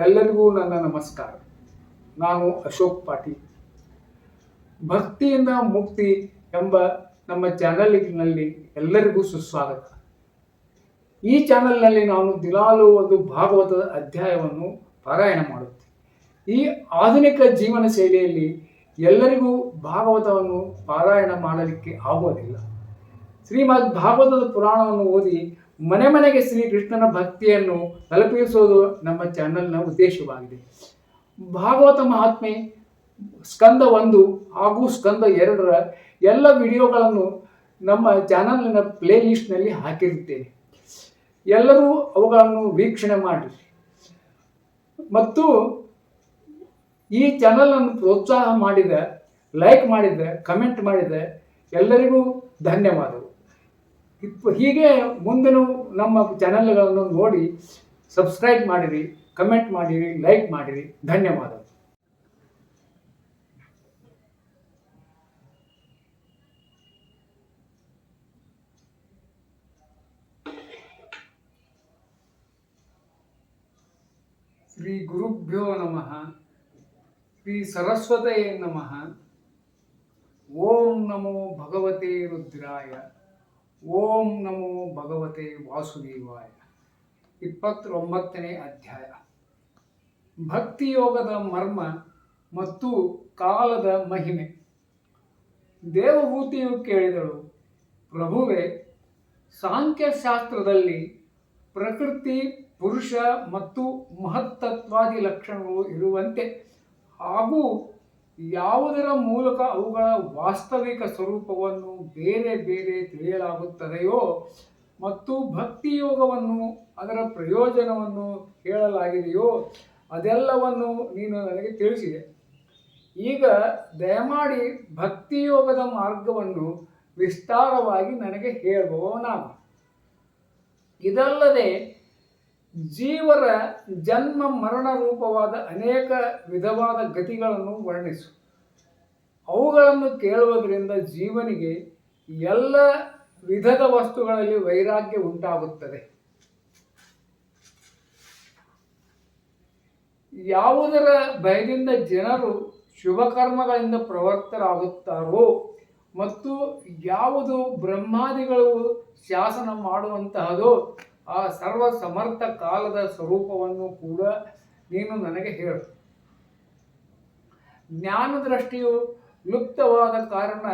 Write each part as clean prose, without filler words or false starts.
ಎಲ್ಲರಿಗೂ ನನ್ನ ನಮಸ್ಕಾರ. ನಾನು ಅಶೋಕ್ ಪಾಟೀಲ್. ಭಕ್ತಿಯಿಂದ ಮುಕ್ತಿ ಎಂಬ ನಮ್ಮ ಚಾನಲ್ನಲ್ಲಿ ಎಲ್ಲರಿಗೂ ಸುಸ್ವಾಗತ. ಈ ಚಾನಲ್ನಲ್ಲಿ ನಾನು ದಿನಾಲೂ ಒಂದು ಭಾಗವತದ ಅಧ್ಯಾಯವನ್ನು ಪಾರಾಯಣ ಮಾಡುತ್ತೇನೆ. ಈ ಆಧುನಿಕ ಜೀವನ ಶೈಲಿಯಲ್ಲಿ ಎಲ್ಲರಿಗೂ ಭಾಗವತವನ್ನು ಪಾರಾಯಣ ಮಾಡಲಿಕ್ಕೆ ಆಗುವುದಿಲ್ಲ. ಶ್ರೀಮದ್ ಭಾಗವತದ ಪುರಾಣವನ್ನು ಓದಿ ಮನೆ ಮನೆಗೆ ಶ್ರೀಕೃಷ್ಣನ ಭಕ್ತಿಯನ್ನು ತಲುಪಿಸುವುದು ನಮ್ಮ ಚಾನಲ್ನ ಉದ್ದೇಶವಾಗಿದೆ. ಭಾಗವತ ಮಹಾತ್ಮೆ ಸ್ಕಂದ 1 ಹಾಗೂ ಸ್ಕಂದ 2 ಎಲ್ಲ ವಿಡಿಯೋಗಳನ್ನು ನಮ್ಮ ಚಾನಲ್ನ ಪ್ಲೇ ಲಿಸ್ಟ್ನಲ್ಲಿ ಹಾಕಿರುತ್ತೇನೆ. ಎಲ್ಲರೂ ಅವುಗಳನ್ನು ವೀಕ್ಷಣೆ ಮಾಡಿ ಮತ್ತು ಈ ಚಾನಲನ್ನು ಪ್ರೋತ್ಸಾಹ ಮಾಡಿದ, ಲೈಕ್ ಮಾಡಿದ, ಕಮೆಂಟ್ ಮಾಡಿದ ಎಲ್ಲರಿಗೂ ಧನ್ಯವಾದಗಳು. ಹೀಗೆ ಮುಂದಿನ ನಮ್ಮ ಚಾನಲ್ಗಳನ್ನು ನೋಡಿ ಸಬ್ಸ್ಕ್ರೈಬ್ ಮಾಡಿರಿ, ಕಮೆಂಟ್ ಮಾಡಿರಿ, ಲೈಕ್ ಮಾಡಿರಿ. ಧನ್ಯವಾದಗಳು. ಶ್ರೀ ಗುರುಭ್ಯೋ ನಮಃ. ಶ್ರೀ ಸರಸ್ವತಯೇ ನಮಃ. ಓಂ ನಮೋ ಭಗವತೆ ರುದ್ರಾಯ. ಓಂ ನಮೋ ಭಗವತೆ ವಾಸುದೇವಾಯ. 29ನೇ ಅಧ್ಯಾಯ. ಭಕ್ತಿಯೋಗದ ಮರ್ಮ ಮತ್ತು ಕಾಲದ ಮಹಿಮೆ. ದೇವಹೂತಿಯು ಕೇಳಿದಳು, ಪ್ರಭುವೇ, ಸಾಂಖ್ಯಶಾಸ್ತ್ರದಲ್ಲಿ ಪ್ರಕೃತಿ, ಪುರುಷ ಮತ್ತು ಮಹತ್ತತ್ವಾದಿ ಲಕ್ಷಣಗಳು ಇರುವಂತೆ ಹಾಗೂ ಯಾವುದರ ಮೂಲಕ ಅವುಗಳ ವಾಸ್ತವಿಕ ಸ್ವರೂಪವನ್ನು ಬೇರೆ ಬೇರೆ ತಿಳಿಯಲಾಗುತ್ತದೆಯೋ ಮತ್ತು ಭಕ್ತಿಯೋಗವನ್ನು ಅದರ ಪ್ರಯೋಜನವನ್ನು ಹೇಳಲಾಗಿದೆಯೋ ಅದೆಲ್ಲವನ್ನು ನೀನು ನನಗೆ ತಿಳಿಸಿದೆ. ಈಗ ದಯಮಾಡಿ ಭಕ್ತಿಯೋಗದ ಮಾರ್ಗವನ್ನು ವಿಸ್ತಾರವಾಗಿ ನನಗೆ ಹೇಳುವವನಾಗು. ಇದಲ್ಲದೆ ಜೀವರ ಜನ್ಮ ಮರಣ ರೂಪವಾದ ಅನೇಕ ವಿಧವಾದ ಗತಿಗಳನ್ನು ವರ್ಣಿಸು. ಅವುಗಳನ್ನು ಕೇಳುವುದರಿಂದ ಜೀವನಿಗೆ ಎಲ್ಲ ವಿಧದ ವಸ್ತುಗಳಲ್ಲಿ ವೈರಾಗ್ಯ ಉಂಟಾಗುತ್ತದೆ. ಯಾವುದರ ಭಯದಿಂದ ಜನರು ಶುಭಕರ್ಮಗಳಿಂದ ಪ್ರವರ್ತರಾಗುತ್ತಾರೋ ಮತ್ತು ಯಾವುದು ಬ್ರಹ್ಮಾದಿಗಳು ಶಾಸನ ಮಾಡುವಂತಹದೋ ಆ ಸರ್ವ ಸಮರ್ಥ ಕಾಲದ ಸ್ವರೂಪವನ್ನು ಕೂಡ ನೀನು ನನಗೆ ಹೇಳು. ಜ್ಞಾನದೃಷ್ಟಿಯು ಲುಪ್ತವಾದ ಕಾರಣ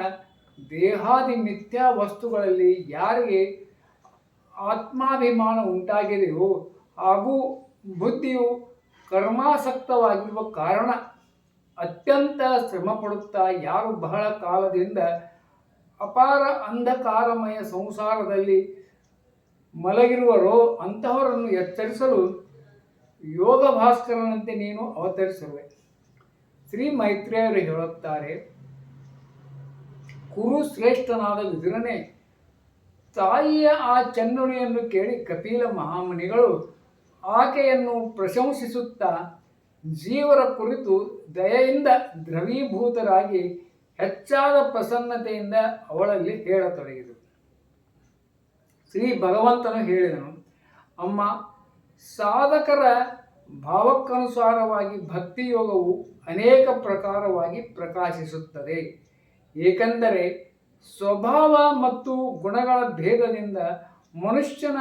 ದೇಹಾದಿ ಮಿಥ್ಯಾ ವಸ್ತುಗಳಲ್ಲಿ ಯಾರಿಗೆ ಆತ್ಮಾಭಿಮಾನ ಉಂಟಾಗಿದೆಯೋ ಹಾಗೂ ಬುದ್ಧಿಯು ಕರ್ಮಾಸಕ್ತವಾಗಿರುವ ಕಾರಣ ಅತ್ಯಂತ ಶ್ರಮ ಪಡುತ್ತಾ ಯಾರು ಬಹಳ ಕಾಲದಿಂದ ಅಪಾರ ಅಂಧಕಾರಮಯ ಸಂಸಾರದಲ್ಲಿ ಮಲಗಿರುವರೋ ಅಂತಹವರನ್ನು ಎಚ್ಚರಿಸಲು ಯೋಗ ಭಾಸ್ಕರನಂತೆ ನೀನು ಅವತರಿಸುವೆ. ಶ್ರೀ ಮೈತ್ರೇಯರು ಹೇಳುತ್ತಾರೆ, ಕುರು ಶ್ರೇಷ್ಠನಾದ ವಿದುರನೇ, ತಾಯಿಯ ಆ ಚೆನ್ನುಡಿಯನ್ನು ಕೇಳಿ ಕಪಿಲ ಮಹಾಮುನಿಗಳು ಆಕೆಯನ್ನು ಪ್ರಶಂಸಿಸುತ್ತಾ ಜೀವರ ಕುರಿತು ದಯೆಯಿಂದ ದ್ರವೀಭೂತರಾಗಿ ಹೆಚ್ಚಾದ ಪ್ರಸನ್ನತೆಯಿಂದ ಅವಳಲ್ಲಿ ಹೇಳತೊಡಗಿದರು. ಶ್ರೀ ಭಗವಂತನು ಹೇಳಿದನು, ಅಮ್ಮ, ಸಾಧಕರ ಭಾವಕ್ಕನುಸಾರವಾಗಿ ಭಕ್ತಿಯೋಗವು ಅನೇಕ ಪ್ರಕಾರವಾಗಿ ಪ್ರಕಾಶಿಸುತ್ತದೆ. ಏಕೆಂದರೆ ಸ್ವಭಾವ ಮತ್ತು ಗುಣಗಳ ಭೇದದಿಂದ ಮನುಷ್ಯನ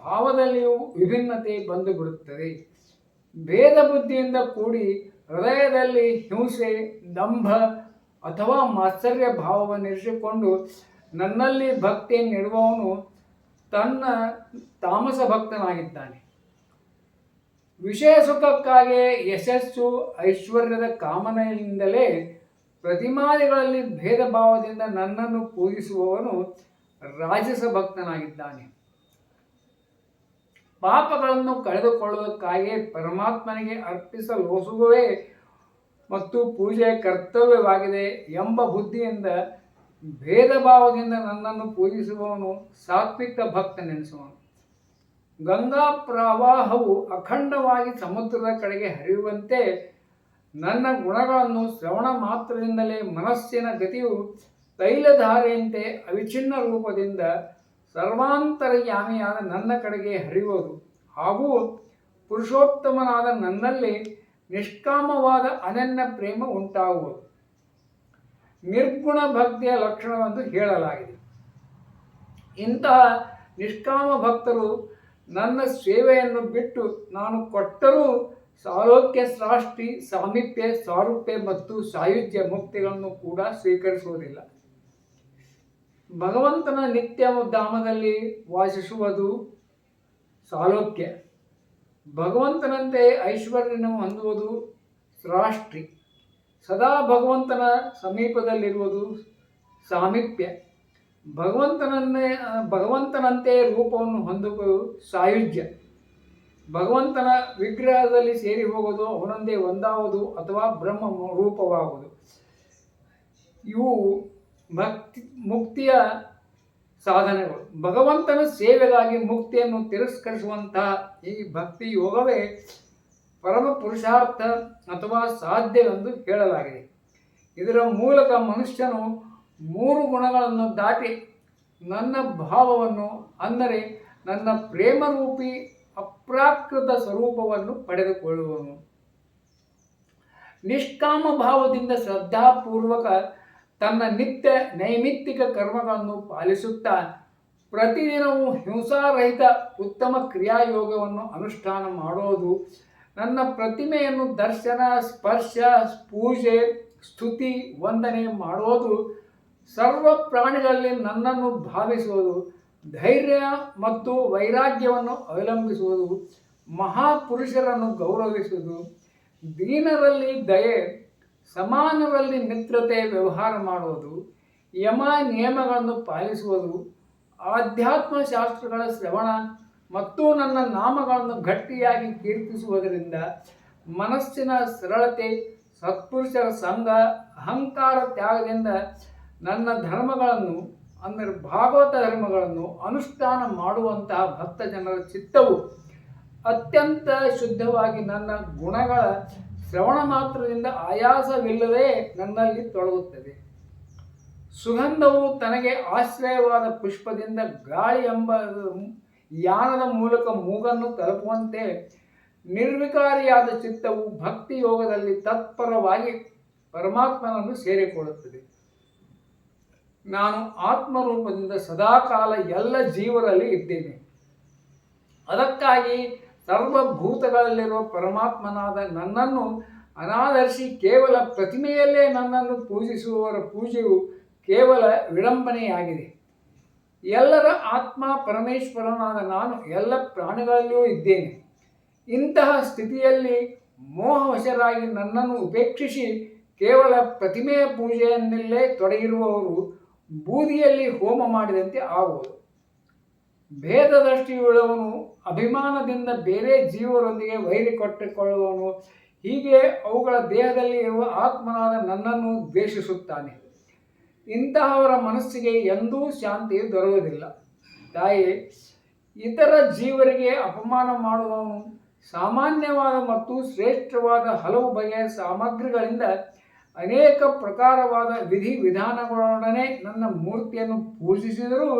ಭಾವದಲ್ಲಿಯೂ ವಿಭಿನ್ನತೆ ಬಂದುಬಿಡುತ್ತದೆ. ಭೇದ ಬುದ್ಧಿಯಿಂದ ಕೂಡಿ ಹೃದಯದಲ್ಲಿ ಹಿಂಸೆ, ದಂಭ ಅಥವಾ ಮಾತ್ಸರ್ಯ ಭಾವವನ್ನಿರಿಸಿಕೊಂಡು ನನ್ನಲ್ಲಿ ಭಕ್ತಿಯನ್ನಿಡುವವನು ತನ್ನ ತಾಮಸ ಭಕ್ತನಾಗಿದ್ದಾನೆ. ವಿಷಯ ಸುಖಕ್ಕಾಗಿ ಯಶಸ್ಸು, ಐಶ್ವರ್ಯದ ಕಾಮನೆಯಿಂದಲೇ ಪ್ರತಿಮಾದಿಗಳಲ್ಲಿ ಭೇದ ಭಾವದಿಂದ ನನ್ನನ್ನು ಪೂಜಿಸುವವನು ರಾಜಸ ಭಕ್ತನಾಗಿದ್ದಾನೆ. ಪಾಪಗಳನ್ನು ಕಳೆದುಕೊಳ್ಳುವುದಕ್ಕಾಗಿ ಪರಮಾತ್ಮನಿಗೆ ಅರ್ಪಿಸಲೋಸುಗುವೆ ಮತ್ತು ಪೂಜೆ ಕರ್ತವ್ಯವಾಗಿದೆ ಎಂಬ ಬುದ್ಧಿಯಿಂದ ಭೇದ ಭಾವದಿಂದ ನನ್ನನ್ನು ಪೂಜಿಸುವವನು ಸಾತ್ವಿಕ ಭಕ್ತನೆನಿಸುವನು. ಗಂಗಾ ಪ್ರವಾಹವು ಅಖಂಡವಾಗಿ ಸಮುದ್ರದ ಕಡೆಗೆ ಹರಿಯುವಂತೆ ನನ್ನ ಗುಣಗಳನ್ನು ಶ್ರವಣ ಮಾತ್ರದಿಂದಲೇ ಮನಸ್ಸಿನ ಗತಿಯು ತೈಲಧಾರೆಯಂತೆ ಅವಿಚ್ಛಿನ್ನ ರೂಪದಿಂದ ಸರ್ವಾಂತರ್ಯಾಮಿಯಾದ ನನ್ನ ಕಡೆಗೆ ಹರಿಯುವುದು ಹಾಗೂ ಪುರುಷೋತ್ತಮನಾದ ನನ್ನಲ್ಲಿ ನಿಷ್ಕಾಮವಾದ ಅನನ್ಯ ಪ್ರೇಮ ಉಂಟಾಗುವುದು ನಿರ್ಗುಣ ಭಕ್ತಿಯ ಲಕ್ಷಣವೆಂದು ಹೇಳಲಾಗಿದೆ. ಇಂತಹ ನಿಷ್ಕಾಮ ಭಕ್ತರು ನನ್ನ ಸೇವೆಯನ್ನು ಬಿಟ್ಟು ನಾನು ಕೊಟ್ಟರೂ ಸಾಲೋಕ್ಯ, ಸೃಷ್ಟಿ, ಸಾಮೀಪ್ಯ, ಸಾರೂಪ್ಯ ಮತ್ತು ಸಾಯುಜ್ಯ ಮುಕ್ತಿಗಳನ್ನು ಕೂಡ ಸ್ವೀಕರಿಸುವುದಿಲ್ಲ. ಭಗವಂತನ ನಿತ್ಯ ಧಾಮದಲ್ಲಿ ವಾಸಿಸುವುದು ಸಾಲೋಕ್ಯ, ಭಗವಂತನಂತೆ ಐಶ್ವರ್ಯವನ್ನು ಹೊಂದುವುದು ಸೃಷ್ಟಿ, ಸದಾ ಭಗವಂತನ ಸಮೀಪದಲ್ಲಿರುವುದು ಸಾಮೀಪ್ಯ, ಭಗವಂತನಂತೆ ರೂಪವನ್ನು ಹೊಂದುವುದು ಸಾಯುಜ್ಯ, ಭಗವಂತನ ವಿಗ್ರಹದಲ್ಲಿ ಸೇರಿ ಹೋಗುವುದು, ಅವನೊಂದೇ ಒಂದಾವುದು ಅಥವಾ ಬ್ರಹ್ಮ ರೂಪವಾಗುವುದು. ಇವು ಮುಕ್ತಿಯ ಸಾಧನೆಗಳು. ಭಗವಂತನ ಸೇವೆಗಾಗಿ ಮುಕ್ತಿಯನ್ನು ತಿರಸ್ಕರಿಸುವಂತಹ ಈ ಭಕ್ತಿ ಯೋಗವೇ ಪರಮ ಪುರುಷಾರ್ಥ ಅಥವಾ ಸಾಧ್ಯವೆಂದು ಹೇಳಲಾಗಿದೆ. ಇದರ ಮೂಲಕ ಮನುಷ್ಯನು 3 ಗುಣಗಳನ್ನು ದಾಟಿ ನನ್ನ ಭಾವವನ್ನು, ಅಂದರೆ ನನ್ನ ಪ್ರೇಮರೂಪಿ ಅಪ್ರಾಕೃತ ಸ್ವರೂಪವನ್ನು ಪಡೆದುಕೊಳ್ಳುವನು. ನಿಷ್ಕಾಮ ಭಾವದಿಂದ ಶ್ರದ್ಧಾಪೂರ್ವಕ ತನ್ನ ನಿತ್ಯ ನೈಮಿತ್ತಿಕ ಕರ್ಮಗಳನ್ನು ಪಾಲಿಸುತ್ತಾ ಪ್ರತಿದಿನವೂ ಹಿಂಸಾರಹಿತ ಉತ್ತಮ ಕ್ರಿಯಾಯೋಗವನ್ನು ಅನುಷ್ಠಾನ ಮಾಡೋದು, ನನ್ನ ಪ್ರತಿಮೆಯನ್ನು ದರ್ಶನ, ಸ್ಪರ್ಶ, ಪೂಜೆ, ಸ್ತುತಿ, ವಂದನೆ ಮಾಡೋದು, ಸರ್ವ ಪ್ರಾಣಿಗಳಲ್ಲಿ ನನ್ನನ್ನು ಭಾವಿಸುವುದು, ಧೈರ್ಯ ಮತ್ತು ವೈರಾಗ್ಯವನ್ನು ಅವಲಂಬಿಸುವುದು, ಮಹಾಪುರುಷರನ್ನು ಗೌರವಿಸುವುದು, ದೀನರಲ್ಲಿ ದಯೆ, ಸಮಾನರಲ್ಲಿ ಮಿತ್ರತೆ ವ್ಯವಹಾರ ಮಾಡುವುದು, ಯಮ ನಿಯಮಗಳನ್ನು ಪಾಲಿಸುವುದು, ಆಧ್ಯಾತ್ಮ ಶಾಸ್ತ್ರಗಳ ಶ್ರವಣ ಮತ್ತು ನನ್ನ ನಾಮಗಳನ್ನು ಗಟ್ಟಿಯಾಗಿ ಕೀರ್ತಿಸುವುದರಿಂದ ಮನಸ್ಸಿನ ಸರಳತೆ, ಸತ್ಪುರುಷರ ಸಂಘ, ಅಹಂಕಾರ ತ್ಯಾಗದಿಂದ ನನ್ನ ಧರ್ಮಗಳನ್ನು, ಅಂದರೆ ಭಾಗವತ ಧರ್ಮಗಳನ್ನು ಅನುಷ್ಠಾನ ಮಾಡುವಂತಹ ಭಕ್ತ ಜನರ ಚಿತ್ತವು ಅತ್ಯಂತ ಶುದ್ಧವಾಗಿ ನನ್ನ ಗುಣಗಳ ಶ್ರವಣ ಮಾತ್ರದಿಂದ ಆಯಾಸವಿಲ್ಲದೆ ನನ್ನಲ್ಲಿ ತೊಡಗುತ್ತದೆ. ಸುಗಂಧವು ತನಗೆ ಆಶ್ರಯವಾದ ಪುಷ್ಪದಿಂದ ಗಾಳಿ ಎಂಬ ಯಾನದ ಮೂಲಕ ಮೂಗನ್ನು ತಲುಪುವಂತೆ ನಿರ್ವಿಕಾರಿಯಾದ ಚಿತ್ತವು ಭಕ್ತಿ ಯೋಗದಲ್ಲಿ ತತ್ಪರವಾಗಿ ಪರಮಾತ್ಮನನ್ನು ಸೇರಿಕೊಳ್ಳುತ್ತದೆ. ನಾನು ಆತ್ಮರೂಪದಿಂದ ಸದಾಕಾಲ ಎಲ್ಲ ಜೀವರಲ್ಲಿ ಇದ್ದೇನೆ. ಅದಕ್ಕಾಗಿ ಸರ್ವಭೂತಗಳಲ್ಲಿರುವ ಪರಮಾತ್ಮನಾದ ನನ್ನನ್ನು ಅನಾದರ್ಶಿ ಕೇವಲ ಪ್ರತಿಮೆಯಲ್ಲೇ ನನ್ನನ್ನು ಪೂಜಿಸುವವರ ಪೂಜೆಯು ಕೇವಲ ವಿಡಂಬನೆಯಾಗಿದೆ. ಎಲ್ಲರ ಆತ್ಮ ಪರಮೇಶ್ವರನಾದ ನಾನು ಎಲ್ಲ ಪ್ರಾಣಿಗಳಲ್ಲಿಯೂ ಇದ್ದೇನೆ. ಇಂತಹ ಸ್ಥಿತಿಯಲ್ಲಿ ಮೋಹವಶರಾಗಿ ನನ್ನನ್ನು ಉಪೇಕ್ಷಿಸಿ ಕೇವಲ ಪ್ರತಿಮೆಯ ಪೂಜೆಯನ್ನಲ್ಲೇ ತೊಡಗಿರುವವರು ಬೂದಿಯಲ್ಲಿ ಹೋಮ ಮಾಡಿದಂತೆ ಆಗುವುದು. ಭೇದದೃಷ್ಟಿಯುಳ್ಳವನು ಅಭಿಮಾನದಿಂದ ಬೇರೆ ಜೀವರೊಂದಿಗೆ ವೈರಿ ಕೊಟ್ಟುಕೊಳ್ಳುವವನು ಹೀಗೆ ಅವುಗಳ ದೇಹದಲ್ಲಿ ಇರುವ ಆತ್ಮನಾದ ನನ್ನನ್ನು ದ್ವೇಷಿಸುತ್ತಾನೆ. ಇಂತಹವರ ಮನಸ್ಸಿಗೆ ಎಂದೂ ಶಾಂತಿ ದೊರೆಯುವುದಿಲ್ಲ. ತಾಯಿ, ಇತರ ಜೀವರಿಗೆ ಅಪಮಾನ ಮಾಡುವವನು ಸಾಮಾನ್ಯವಾದ ಮತ್ತು ಶ್ರೇಷ್ಠವಾದ ಹಲವು ಬಗೆಯ ಸಾಮಗ್ರಿಗಳಿಂದ ಅನೇಕ ಪ್ರಕಾರವಾದ ವಿಧಿ ವಿಧಾನಗಳೊಡನೆ ನನ್ನ ಮೂರ್ತಿಯನ್ನು ಪೂಜಿಸಿದರೂ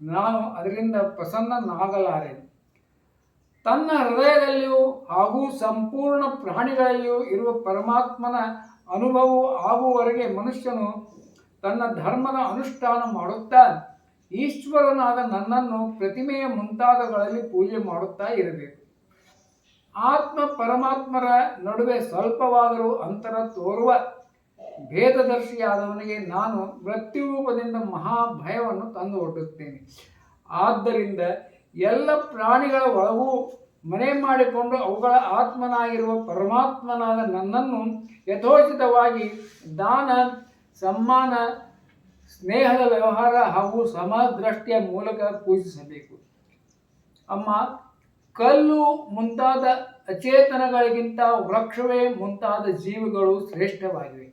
ನಾನು ಅದರಿಂದ ಪ್ರಸನ್ನನಾಗಲಾರೆನು. ತನ್ನ ಹೃದಯದಲ್ಲಿಯೂ ಹಾಗೂ ಸಂಪೂರ್ಣ ಪ್ರಾಣಿಗಳಲ್ಲಿಯೂ ಇರುವ ಪರಮಾತ್ಮನ ಅನುಭವವು ಆಗುವವರೆಗೆ ಮನುಷ್ಯನು ತನ್ನ ಧರ್ಮದ ಅನುಷ್ಠಾನ ಮಾಡುತ್ತಾ ಈಶ್ವರನಾದ ನನ್ನನ್ನು ಪ್ರತಿಮೆಯ ಮುಂತಾದಗಳಲ್ಲಿ ಪೂಜೆ ಮಾಡುತ್ತಾ ಇರಬೇಕು. ಆತ್ಮ ಪರಮಾತ್ಮರ ನಡುವೆ ಸ್ವಲ್ಪವಾದರೂ ಅಂತರ ತೋರುವ ಭೇದದರ್ಶಿಯಾದವನಿಗೆ ನಾನು ಮೃತ್ಯುರೂಪದಿಂದ ಮಹಾಭಯವನ್ನು ತಂದು ಒಡ್ಡುತ್ತೇನೆ. ಆದ್ದರಿಂದ ಎಲ್ಲ ಪ್ರಾಣಿಗಳ ಒಳಗೂ ಮನೆ ಮಾಡಿಕೊಂಡು ಅವುಗಳ ಆತ್ಮನಾಗಿರುವ ಪರಮಾತ್ಮನಾದ ನನ್ನನ್ನು ಯಥೋಚಿತವಾಗಿ ದಾನ, ಸಮ್ಮಾನ, ಸ್ನೇಹದ ವ್ಯವಹಾರ ಹಾಗೂ ಸಮದೃಷ್ಟಿಯ ಮೂಲಕ ಪೂಜಿಸಬೇಕು. ಅಮ್ಮ, ಕಲ್ಲು ಮುಂತಾದ ಅಚೇತನಗಳಿಗಿಂತ ವೃಕ್ಷವೇ ಮುಂತಾದ ಜೀವಿಗಳು ಶ್ರೇಷ್ಠವಾಗಿವೆ.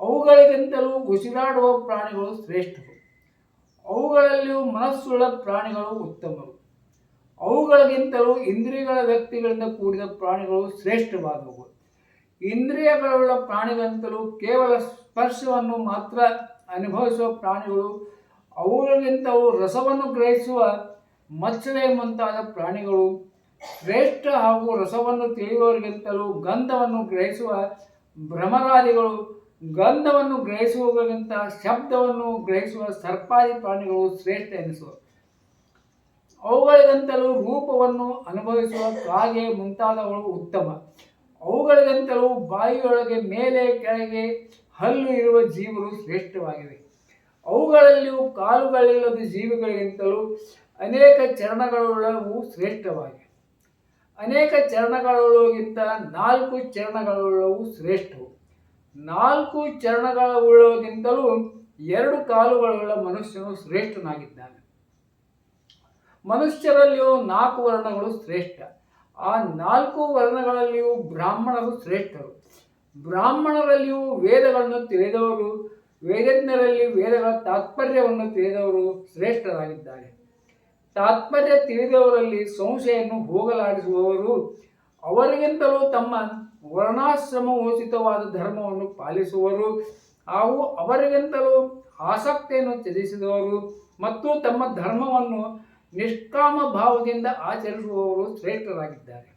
ಅವುಗಳಿಗಿಂತಲೂ ಉಸಿರಾಡುವ ಪ್ರಾಣಿಗಳು ಶ್ರೇಷ್ಠರು. ಅವುಗಳಲ್ಲಿಯೂ ಮನಸ್ಸುಳ್ಳ ಪ್ರಾಣಿಗಳು ಉತ್ತಮರು. ಅವುಗಳಿಗಿಂತಲೂ ಇಂದ್ರಿಯಗಳ ವ್ಯಕ್ತಿಗಳಿಂದ ಕೂಡಿದ ಪ್ರಾಣಿಗಳು ಶ್ರೇಷ್ಠವಾದವು. ಇಂದ್ರಿಯಗಳುಳ್ಳ ಪ್ರಾಣಿಗಳಿಗಿಂತಲೂ ಕೇವಲ ಸ್ಪರ್ಶವನ್ನು ಮಾತ್ರ ಅನುಭವಿಸುವ ಪ್ರಾಣಿಗಳು, ಅವುಗಳಿಗಿಂತಲೂ ರಸವನ್ನು ಗ್ರಹಿಸುವ ಮಚ್ಚಳೆ ಮುಂತಾದ ಪ್ರಾಣಿಗಳು, ಶ್ರೇಷ್ಠ ಹಾಗೂ ರಸವನ್ನು ತಿಳಿಯುವವರಿಗಿಂತಲೂ ಗಂಧವನ್ನು ಗ್ರಹಿಸುವ ಭ್ರಮರಾದಿಗಳು, ಗಂಧವನ್ನು ಗ್ರಹಿಸುವವರಿಗಿಂತ ಶಬ್ದವನ್ನು ಗ್ರಹಿಸುವ ಸರ್ಪಾದಿ ಪ್ರಾಣಿಗಳು ಶ್ರೇಷ್ಠ ಎನಿಸುವ. ಅವುಗಳಿಗಿಂತಲೂ ರೂಪವನ್ನು ಅನುಭವಿಸುವ ಕಾಗೆ ಮುಂತಾದವುಗಳು ಉತ್ತಮ. ಅವುಗಳಿಗಿಂತಲೂ ಬಾಯಿಯೊಳಗೆ ಮೇಲೆ ಕೆಳಗೆ ಹಲ್ಲು ಇರುವ ಜೀವರು ಶ್ರೇಷ್ಠವಾಗಿವೆ. ಅವುಗಳಲ್ಲಿಯೂ ಕಾಲುಗಳಿಲ್ಲದ ಜೀವಿಗಳಿಗಿಂತಲೂ ಅನೇಕ ಚರಣಗಳುಳ್ಳವು ಶ್ರೇಷ್ಠವಾಗಿವೆ. ಅನೇಕ ಚರಣಗಳುಳ್ಳವುಗಿಂತ 4 ಚರಣಗಳುಳ್ಳವು ಶ್ರೇಷ್ಠವು. 4 ಚರಣಗಳುಳ್ಳವುಗಿಂತಲೂ 2 ಕಾಲುಗಳುಳ್ಳ ಮನುಷ್ಯನು ಶ್ರೇಷ್ಠನಾಗಿದ್ದಾನೆ. ಮನುಷ್ಯರಲ್ಲಿಯೂ 4 ವರ್ಣಗಳು ಶ್ರೇಷ್ಠ. ಆ 4 ವರ್ಣಗಳಲ್ಲಿಯೂ ಬ್ರಾಹ್ಮಣರು ಶ್ರೇಷ್ಠರು. ಬ್ರಾಹ್ಮಣರಲ್ಲಿಯೂ ವೇದಗಳನ್ನು ತಿಳಿದವರು, ವೇದಜ್ಞರಲ್ಲಿ ವೇದಗಳ ತಾತ್ಪರ್ಯವನ್ನು ತಿಳಿದವರು ಶ್ರೇಷ್ಠರಾಗಿದ್ದಾರೆ. ತಾತ್ಪರ್ಯ ತಿಳಿದವರಲ್ಲಿ ಸಂಶಯನ್ನು ಹೋಗಲಾಡಿಸುವವರು, ಅವರಿಗಿಂತಲೂ ತಮ್ಮ ವರ್ಣಾಶ್ರಮೋಚಿತವಾದ ಧರ್ಮವನ್ನು ಪಾಲಿಸುವರು ಹಾಗೂ ಅವರಿಗಿಂತಲೂ ಆಸಕ್ತಿಯನ್ನು ತ್ಯಜಿಸಿದವರು ಮತ್ತು ತಮ್ಮ ಧರ್ಮವನ್ನು ನಿಷ್ಕಾಮ ಭಾವದಿಂದ ಆಚರಿಸುವವರು ಶ್ರೇಷ್ಠರಾಗಿದ್ದಾರೆ.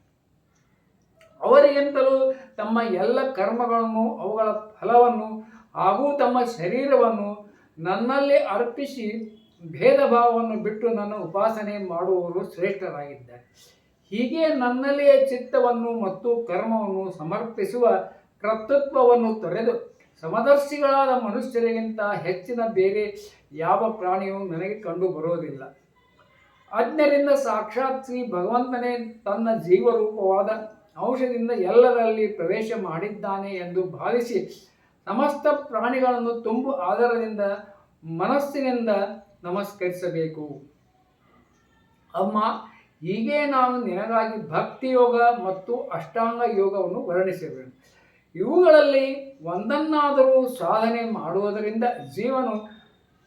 ಅವರಿಗಿಂತಲೂ ತಮ್ಮ ಎಲ್ಲ ಕರ್ಮಗಳನ್ನು, ಅವುಗಳ ಫಲವನ್ನು ಹಾಗೂ ತಮ್ಮ ಶರೀರವನ್ನು ನನ್ನಲ್ಲಿ ಅರ್ಪಿಸಿ ಭೇದ ಭಾವವನ್ನು ಬಿಟ್ಟು ನನ್ನ ಉಪಾಸನೆ ಮಾಡುವವರು ಶ್ರೇಷ್ಠರಾಗಿದ್ದಾರೆ. ಹೀಗೆ ನನ್ನಲ್ಲಿಯೇ ಚಿತ್ತವನ್ನು ಮತ್ತು ಕರ್ಮವನ್ನು ಸಮರ್ಪಿಸುವ ಕರ್ತೃತ್ವವನ್ನು ತೊರೆದು ಸಮದರ್ಶಿಗಳಾದ ಮನುಷ್ಯರಿಗಿಂತ ಹೆಚ್ಚಿನ ಬೇರೆ ಯಾವ ಪ್ರಾಣಿಯೂ ನನಗೆ ಕಂಡು ಬರುವುದಿಲ್ಲ. ಅಜ್ಞರಿಂದ ಸಾಕ್ಷಾತ್ ಶ್ರೀ ಭಗವಂತನೇ ತನ್ನ ಜೀವರೂಪವಾದ ಅಂಶದಿಂದ ಎಲ್ಲರಲ್ಲಿ ಪ್ರವೇಶ ಮಾಡಿದ್ದಾನೆ ಎಂದು ಭಾವಿಸಿ ಸಮಸ್ತ ಪ್ರಾಣಿಗಳನ್ನು ತುಂಬು ಆದರದಿಂದ ಮನಸ್ಸಿನಿಂದ ನಮಸ್ಕರಿಸಬೇಕು. ಅಮ್ಮ, ಹೀಗೆ ನಾನು ನಿನಗಾಗಿ ಭಕ್ತಿ ಯೋಗ ಮತ್ತು ಅಷ್ಟಾಂಗ ಯೋಗವನ್ನು ವರ್ಣಿಸಿರುವೆನು. ಇವುಗಳಲ್ಲಿ ಒಂದನ್ನಾದರೂ ಸಾಧನೆ ಮಾಡುವುದರಿಂದ ಜೀವನು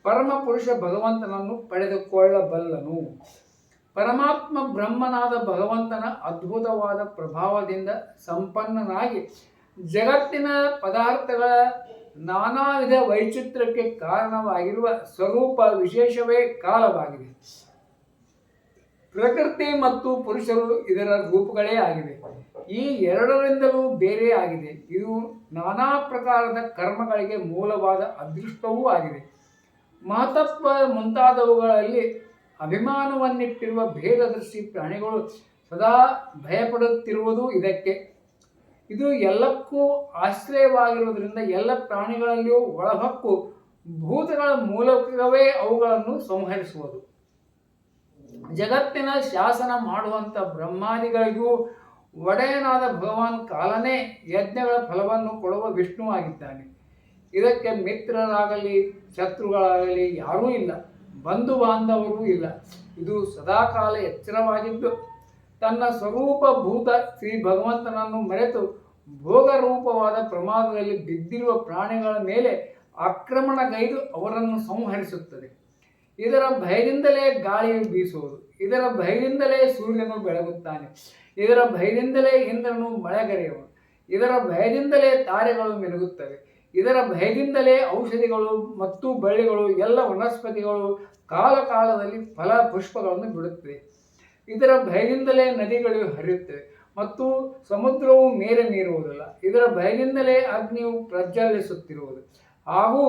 ಪರಮಪುರುಷ ಭಗವಂತನನ್ನು ಪಡೆದುಕೊಳ್ಳಬಲ್ಲನು. ಪರಮಾತ್ಮ ಬ್ರಹ್ಮನಾದ ಭಗವಂತನ ಅದ್ಭುತವಾದ ಪ್ರಭಾವದಿಂದ ಸಂಪನ್ನನಾಗಿ ಜಗತ್ತಿನ ಪದಾರ್ಥಗಳ ನಾನಾ ವಿಧ ವೈಚಿತ್ರ್ಯಕ್ಕೆ ಕಾರಣವಾಗಿರುವ ಸ್ವರೂಪ ವಿಶೇಷವೇ ಕಾಲವಾಗಿದೆ. ಪ್ರಕೃತಿ ಮತ್ತು ಪುರುಷರು ಇದರ ರೂಪಗಳೇ ಆಗಿವೆ. ಈ ಎರಡರಿಂದಲೂ ಬೇರೆ ಆಗಿದೆ. ಇದು ನಾನಾ ಪ್ರಕಾರದ ಕರ್ಮಗಳಿಗೆ ಮೂಲವಾದ ಅದೃಷ್ಟವೂ ಆಗಿದೆ. ಮಹತತ್ವ ಮುಂತಾದವುಗಳಲ್ಲಿ ಅಭಿಮಾನವನ್ನಿಟ್ಟಿರುವ ಭೇದದೃಷ್ಟಿ ಪ್ರಾಣಿಗಳು ಸದಾ ಭಯಪಡುತ್ತಿರುವುದು ಇದಕ್ಕೆ. ಇದು ಎಲ್ಲಕ್ಕೂ ಆಶ್ರಯವಾಗಿರುವುದರಿಂದ ಎಲ್ಲ ಪ್ರಾಣಿಗಳಲ್ಲಿಯೂ ಒಳಹಕ್ಕು ಭೂತಗಳ ಮೂಲಕವೇ ಅವುಗಳನ್ನು ಸಂಹರಿಸುವುದು. ಜಗತ್ತಿನ ಶಾಸನ ಮಾಡುವಂಥ ಬ್ರಹ್ಮಾದಿಗಳಿಗೂ ಒಡೆಯನಾದ ಭಗವಾನ್ ಕಾಲನೇ ಯಜ್ಞಗಳ ಫಲವನ್ನು ಕೊಡುವ ವಿಷ್ಣುವಾಗಿದ್ದಾನೆ. ಇದಕ್ಕೆ ಮಿತ್ರರಾಗಲಿ ಶತ್ರುಗಳಾಗಲಿ ಯಾರೂ ಇಲ್ಲ, ಬಂಧು ಬಾಂಧವರೂ ಇಲ್ಲ. ಇದು ಸದಾಕಾಲ ಎಚ್ಚರವಾಗಿದ್ದು ತನ್ನ ಸ್ವರೂಪಭೂತ ಶ್ರೀ ಭಗವಂತನನ್ನು ಮರೆತು ಭೋಗರೂಪವಾದ ಪ್ರಮಾದದಲ್ಲಿ ಬಿದ್ದಿರುವ ಪ್ರಾಣಿಗಳ ಮೇಲೆ ಆಕ್ರಮಣಗೈದು ಅವರನ್ನು ಸಂಹರಿಸುತ್ತದೆ. ಇದರ ಭಯದಿಂದಲೇ ಗಾಳಿಯು ಬೀಸುವುದು, ಇದರ ಭಯದಿಂದಲೇ ಸೂರ್ಯನು ಬೆಳಗುತ್ತಾನೆ, ಇದರ ಭಯದಿಂದಲೇ ಇಂದ್ರನು ಮಳೆಗರೆಯುವನು, ಇದರ ಭಯದಿಂದಲೇ ತಾರೆಗಳು ಮಿನುಗುತ್ತವೆ, ಇದರ ಭಯದಿಂದಲೇ ಔಷಧಿಗಳು ಮತ್ತು ಬಳ್ಳಿಗಳು ಎಲ್ಲ ವನಸ್ಪತಿಗಳು ಕಾಲ ಕಾಲದಲ್ಲಿ ಫಲ ಪುಷ್ಪಗಳನ್ನು ಬಿಡುತ್ತವೆ. ಇದರ ಭಯದಿಂದಲೇ ನದಿಗಳು ಹರಿಯುತ್ತವೆ ಮತ್ತು ಸಮುದ್ರವು ಮೇರೆ ಮೀರುವುದಿಲ್ಲ. ಇದರ ಭಯದಿಂದಲೇ ಅಗ್ನಿಯು ಪ್ರಜ್ವಲಿಸುತ್ತಿರುವುದು ಹಾಗೂ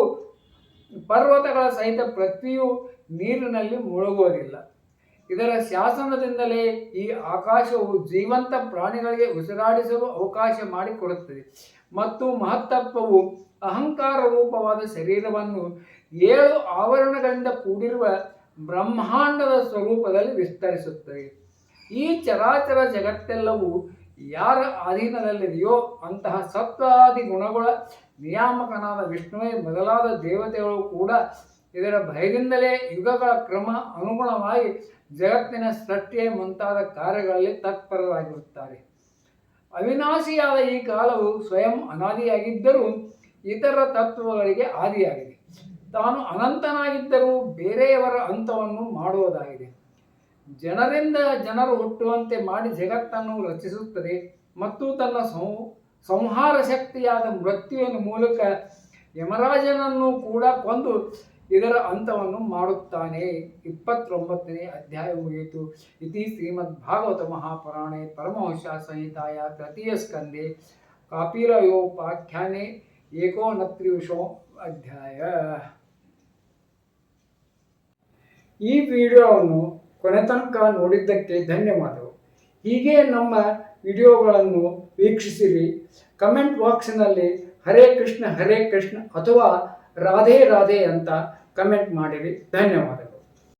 ಪರ್ವತಗಳ ಸಹಿತ ಪೃಥ್ವಿಯು ನೀರಿನಲ್ಲಿ ಮುಳುಗುವುದಿಲ್ಲ. ಇದರ ಶಾಸನದಿಂದಲೇ ಈ ಆಕಾಶವು ಜೀವಂತ ಪ್ರಾಣಿಗಳಿಗೆ ಉಸಿರಾಡಿಸಲು ಅವಕಾಶ ಮಾಡಿಕೊಡುತ್ತದೆ ಮತ್ತು ಮಹತ್ತತ್ವವು ಅಹಂಕಾರ ರೂಪವಾದ ಶರೀರವನ್ನು 7 ಆವರಣಗಳಿಂದ ಕೂಡಿರುವ ಬ್ರಹ್ಮಾಂಡದ ಸ್ವರೂಪದಲ್ಲಿ ವಿಸ್ತರಿಸುತ್ತದೆ. ಈ ಚರಾಚರ ಜಗತ್ತೆಲ್ಲವೂ ಯಾರ ಅಧೀನದಲ್ಲಿದೆಯೋ ಅಂತಹ ಸತ್ವಾದಿ ಗುಣಗಳ ನಿಯಾಮಕನಾದ ವಿಷ್ಣುವೇ ಮೊದಲಾದ ದೇವತೆಗಳು ಕೂಡ ಇದರ ಭಯದಿಂದಲೇ ಯುಗಗಳ ಕ್ರಮ ಅನುಗುಣವಾಗಿ ಜಗತ್ತಿನ ಸೃಷ್ಟಿಯ ಮುಂತಾದ ಕಾರ್ಯಗಳಲ್ಲಿ ತತ್ಪರರಾಗಿರುತ್ತಾರೆ. ಅವಿನಾಶಿಯಾದ ಈ ಕಾಲವು ಸ್ವಯಂ ಅನಾದಿಯಾಗಿದ್ದರೂ ಇತರ ತತ್ವಗಳಿಗೆ ಆದಿಯಾಗಿದೆ. ತಾನು ಅನಂತನಾಗಿದ್ದರೂ ಬೇರೆಯವರ ಅಂತವನ್ನು ಮಾಡುವುದಾಗಿದೆ. ಜನರಿಂದ ಜನರು ಹುಟ್ಟುವಂತೆ ಮಾಡಿ ಜಗತ್ತನ್ನು ರಚಿಸುತ್ತದೆ ಮತ್ತು ತನ್ನ ಸಂಹಾರ ಶಕ್ತಿಯಾದ ಮೃತ್ಯುವಿನ ಮೂಲಕ ಯಮರಾಜನನ್ನು ಕೂಡ ಕೊಂದು ಇದರ ಅಂತವನ್ನು ಮಾಡುತ್ತಾನೆ. 29ನೇ ಅಧ್ಯಾಯ ಮುಗಿಯಿತು. ಇತಿ ಶ್ರೀಮದ್ ಭಾಗವತ ಮಹಾಪುರಾಣೆ ಪರಮಹಂಸ ಸಂಹಿತಾಯ ತೃತೀಯ ಸ್ಕಂದೆ ಕಾಪಿಲಯೋಪಾಖ್ಯಾನೆ 29ನೇ ಅಧ್ಯಾಯ. ಈ ವಿಡಿಯೋವನ್ನು ಕೊನೆ ತನಕ ನೋಡಿದ್ದಕ್ಕೆ ಧನ್ಯವಾದಗಳು. ಹೀಗೆ ನಮ್ಮ ವಿಡಿಯೋಗಳನ್ನು ವೀಕ್ಷಿಸಿರಿ. ಕಮೆಂಟ್ ಬಾಕ್ಸಿನಲ್ಲಿ ಹರೇ ಕೃಷ್ಣ ಅಥವಾ ರಾಧೆ ರಾಧೆ ಅಂತ ಕಮೆಂಟ್ ಮಾಡಿರಿ. ಧನ್ಯವಾದಗಳು.